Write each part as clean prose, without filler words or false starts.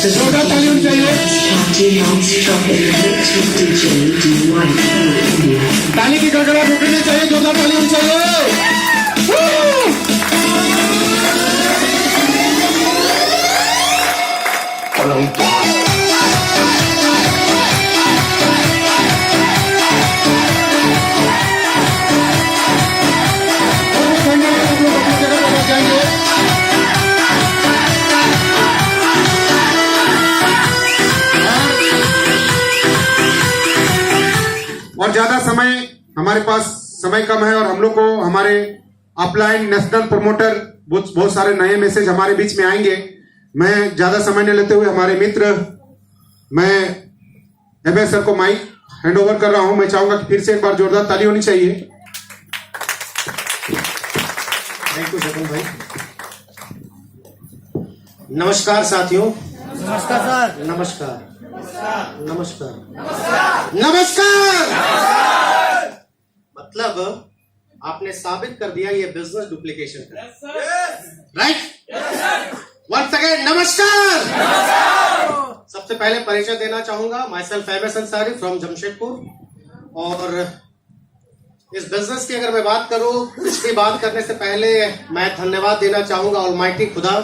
जोरदार ताली होनी चाहिए। ताली की गड़गड़ाहट उठनी चाहिए, जोरदार ताली होनी चाहिए। और ज्यादा समय हमारे पास समय कम है और हम लोग को हमारे अपलाइन नेशनल प्रमोटर बहुत सारे नए मैसेज हमारे बीच में आएंगे। मैं ज्यादा समय नहीं लेते हुए हमारे मित्र मैं एमएस सर को माइक हैंड ओवर कर रहा हूं। मैं चाहूंगा कि फिर से एक बार जोरदार ताली होनी चाहिए। थैंक यू जगन भाई। नमस्कार साथियों। नमस्कार सर। नमस्कार नमस्कार नमस्कार। मतलब आपने साबित कर दिया ये बिजनेस डुप्लीकेशन का, राइट? वंस अगेन नमस्कार। सबसे पहले परिचय देना चाहूंगा, my self MS Ansari from Jamshedpur. और इस बिजनेस की अगर मैं बात करूं, कुछ भी बात करने से पहले मैं धन्यवाद देना चाहूंगा ऑलमाइटी खुदा,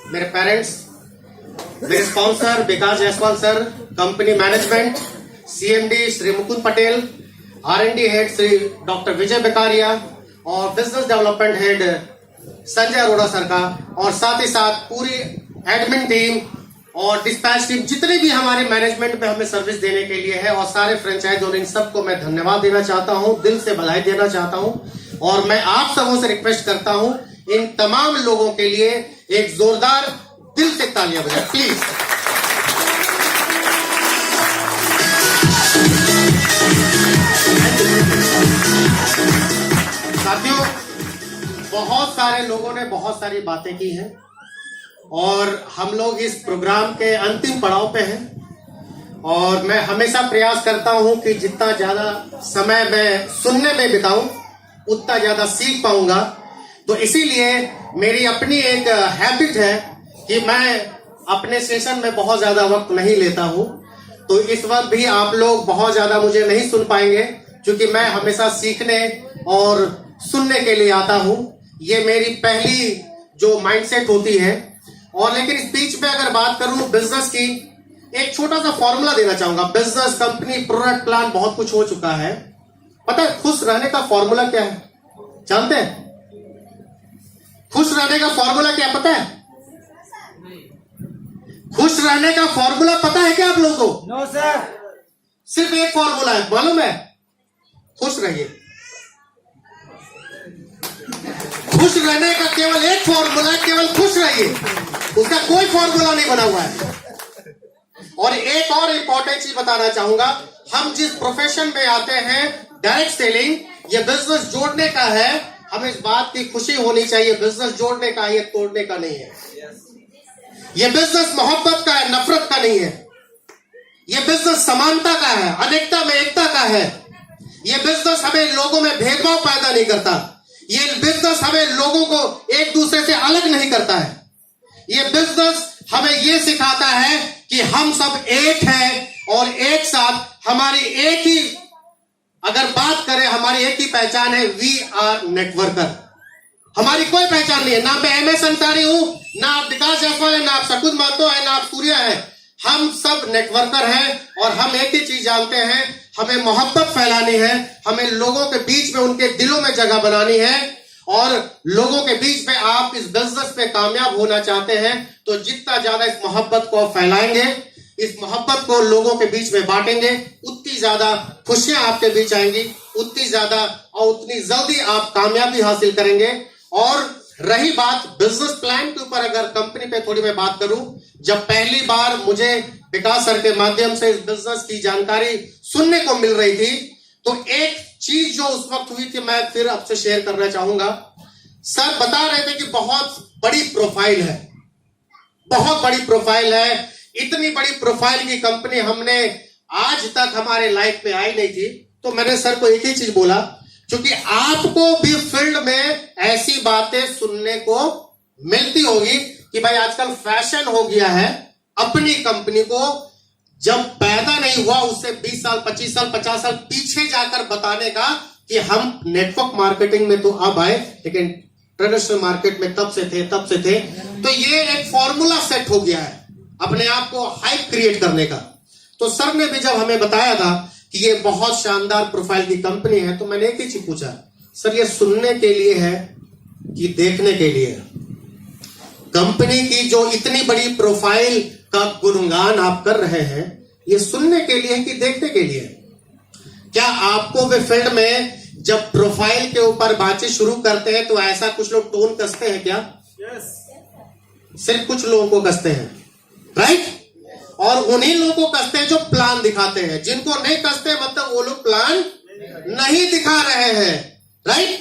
मेरे पेरेंट्स, मेरे sponsor Vikas Jaiswal sir, company management, CMD Shri Mukund Patel, R and D head Shri doctor Vijay Bekaria और business development head Sanjay Arora sir का, और साथ ही साथ पूरी एडमिन टीम और डिस्पैच टीम, जितने भी हमारे मैनेजमेंट पे हमें सर्विस देने के लिए है, और सारे फ्रेंचाइज और इन सबको मैं धन्यवाद देना चाहता हूं, दिल से बधाई देना चाहता हूं। और मैं आप सबों से रिक्वेस्ट करता हूं, इन तमाम लोगों के लिए एक जोरदार दिल से तालियां बजाएं प्लीज। साथियों, बहुत सारे लोगों ने बहुत सारी बातें की हैं और हम लोग इस प्रोग्राम के अंतिम पड़ाव पे हैं, और मैं हमेशा प्रयास करता हूं कि जितना ज्यादा समय मैं सुनने में बिताऊं उतना ज्यादा सीख पाऊंगा। तो इसीलिए मेरी अपनी एक हैबिट है कि मैं अपने सेशन में बहुत ज्यादा वक्त नहीं लेता हूं। तो इस वक्त भी आप लोग बहुत ज्यादा मुझे नहीं सुन पाएंगे, क्योंकि मैं हमेशा सीखने और सुनने के लिए आता हूं। ये मेरी पहली जो माइंडसेट होती है। और लेकिन इस बीच में अगर बात करूं बिजनेस की, एक छोटा सा फॉर्मूला देना चाहूंगा। बिजनेस, कंपनी, प्रोडक्ट, प्लान, बहुत कुछ हो चुका है। पता है खुश रहने का फॉर्मूला क्या है? जानते हैं खुश रहने का फॉर्मूला क्या पता है? खुश रहने का फॉर्मूला पता है क्या आप लोगों को? No sir. सिर्फ एक फॉर्मूला है, मालूम है? खुश रहिए। खुश रहने का केवल एक फॉर्मूला है, केवल खुश रहिए। उसका कोई फॉर्मूला नहीं बना हुआ है। और एक और इंपॉर्टेंट चीज बताना चाहूंगा, हम जिस प्रोफेशन में आते हैं, डायरेक्ट सेलिंग, ये बिजनेस जोड़ने का है। हमें इस बात की खुशी होनी चाहिए, बिजनेस जोड़ने का है, ये तोड़ने का नहीं है। ये बिजनेस मोहब्बत का है, नफरत का नहीं है। ये बिजनेस समानता का है, अनेकता में एकता का है। ये बिजनेस हमें लोगों में भेदभाव पैदा नहीं करता। ये बिजनेस हमें लोगों को एक दूसरे से अलग नहीं करता है। ये बिजनेस हमें ये सिखाता है कि हम सब एक हैं और एक साथ हमारी एक ही, अगर बात करें हमारी एक ही पहचान है, वी आर नेटवर्कर। हमारी कोई पहचान नहीं है। ना मैं एमएस अंसारी हूं, ना आप विकास जायसवाल है, ना आप शकुन महतो है, ना आप सूर्या है। हम सब नेटवर्कर हैं और हम एक ही चीज जानते हैं, हमें मोहब्बत फैलानी है, हमें लोगों के बीच में, उनके दिलों में जगह बनानी है। और लोगों के बीच में आप इस बिजनेस में कामयाब होना चाहते हैं, तो जितना ज्यादा इस मोहब्बत को फैलाएंगे, इस मोहब्बत को लोगों के बीच में बांटेंगे, उतनी ज्यादा खुशियां आपके बीच आएंगी, उतनी ज्यादा और उतनी जल्दी आप कामयाबी हासिल करेंगे। और रही बात बिजनेस प्लान के ऊपर, अगर कंपनी पे थोड़ी मैं बात करूं, जब पहली बार मुझे विकास सर के माध्यम से इस बिजनेस की जानकारी सुनने को मिल रही थी, तो एक चीज जो उस वक्त हुई थी मैं फिर आपसे शेयर करना चाहूंगा। सर बता रहे थे कि बहुत बड़ी प्रोफाइल है, बहुत बड़ी प्रोफाइल है। इतनी बड़ी प्रोफाइल की कंपनी हमने आज तक हमारे लाइफ में आई नहीं थी। तो मैंने सर को एक ही चीज बोला, क्योंकि आपको भी फील्ड में ऐसी बातें सुनने को मिलती होगी कि भाई आजकल फैशन हो गया है अपनी कंपनी को जब पैदा नहीं हुआ उससे 20 साल 25 साल 50 साल पीछे जाकर बताने का कि हम नेटवर्क मार्केटिंग में तो अब आए लेकिन ट्रेडिशनल मार्केट में तब से थे तो ये एक फॉर्मूला सेट हो गया है अपने आप को हाइप क्रिएट करने का। तो सर ने भी जब हमें बताया था कि ये बहुत शानदार प्रोफाइल की कंपनी है तो मैंने एक ही चीज पूछा, सर ये सुनने के लिए है कि देखने के लिए? कंपनी की जो इतनी बड़ी प्रोफाइल का गुणगान आप कर रहे हैं ये सुनने के लिए कि देखने के लिए? क्या आपको वे फील्ड में जब प्रोफाइल के ऊपर बातें शुरू करते हैं तो ऐसा कुछ लोग टोन कसते हैं क्या? सिर्फ कुछ लोगों को कसते हैं, राइट? और उन्हीं लोगों को कसते हैं जो प्लान दिखाते हैं। जिनको नहीं कसते मतलब वो लोग प्लान नहीं दिखा रहे हैं, राइट?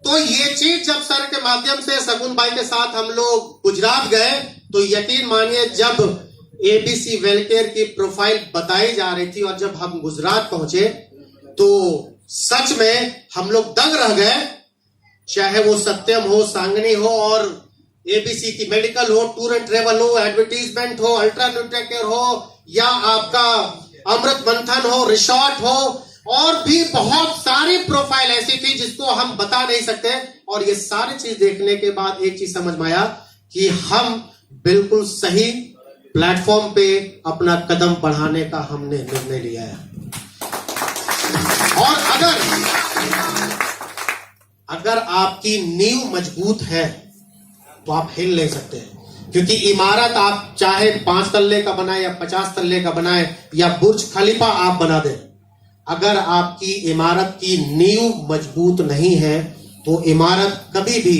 तो ये चीज जब सर के माध्यम से शगुन भाई के साथ हम लोग गुजरात गए तो यकीन मानिए जब एबीसी वेलकेयर की प्रोफाइल बताई जा रही थी और जब हम गुजरात पहुंचे तो सच में हम लोग दंग रह गए। चाहे वो सत्यम हो, सांगनी हो और एबीसी की मेडिकल हो, टूर एंड ट्रेवल हो, एडवर्टीजमेंट हो, अल्ट्रा न्यूट्रिकेयर हो या आपका अमृत मंथन हो, रिसोर्ट हो और भी बहुत सारी प्रोफाइल ऐसी थी जिसको हम बता नहीं सकते। और ये सारी चीज देखने के बाद एक चीज समझ में आया कि हम बिल्कुल सही प्लेटफॉर्म पे अपना कदम बढ़ाने का हमने निर्णय लिया है। और अगर आपकी नींव मजबूत है तो आप हिल ले सकते हैं, क्योंकि इमारत आप चाहे 5 तल्ले का बनाए या 50 तल्ले का बनाए या बुर्ज खलीफा आप बना दें, अगर आपकी इमारत की नींव मजबूत नहीं है तो इमारत कभी भी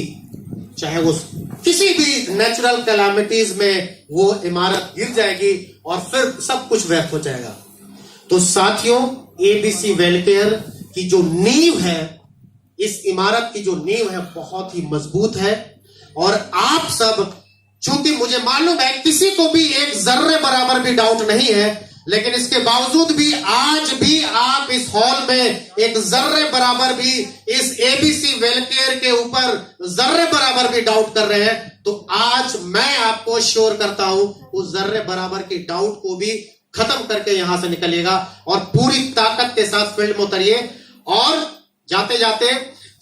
चाहे वो किसी भी नेचुरल कैलामिटीज में वो इमारत गिर जाएगी और फिर सब कुछ व्यर्थ हो जाएगा। तो साथियों, एबीसी वेलकेयर की जो नींव है, इस इमारत की जो नींव है बहुत ही मजबूत है। और आप सब, चूंकि मुझे मालूम है किसी को भी एक जर्रे बराबर भी डाउट नहीं है, लेकिन इसके बावजूद भी आज भी आप इस हॉल में एक जर्रे बराबर भी इस एबीसी वेलकेयर के ऊपर जर्रे बराबर भी डाउट कर रहे हैं, तो आज मैं आपको श्योर करता हूं उस जर्रे बराबर की डाउट को भी खत्म करके यहां से निकलिएगा और पूरी ताकत के साथ फील्ड में उतरिए। और जाते जाते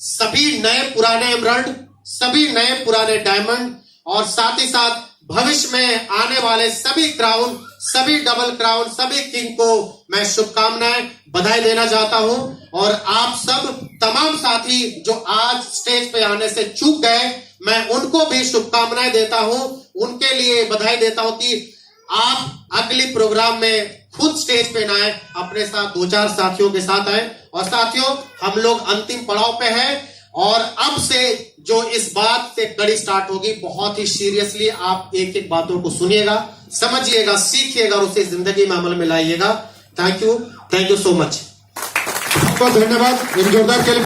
सभी नए पुराने एमरल्ड, सभी नए पुराने डायमंड और साथ ही साथ भविष्य में आने वाले सभी क्राउन, सभी डबल क्राउन, सभी किंग को मैं शुभकामनाएं, बधाई देना चाहता हूं। और आप सब तमाम साथी जो आज स्टेज पे आने से चूक गए, मैं उनको भी शुभकामनाएं देता हूं, उनके लिए बधाई देता हूं कि आप अगली प्रोग्राम में खुद स्टेज पे ना आए, अपने साथ 2-4 साथियों के साथ आए। और साथियों, हम लोग अंतिम पड़ाव पे हैं और अब से जो इस बात से कड़ी स्टार्ट होगी, बहुत ही सीरियसली आप एक एक बातों को सुनिएगा, समझिएगा, सीखिएगा और उसे जिंदगी में अमल में लाइएगा। Thank you so much. बहुत धन्यवाद। एक जोरदार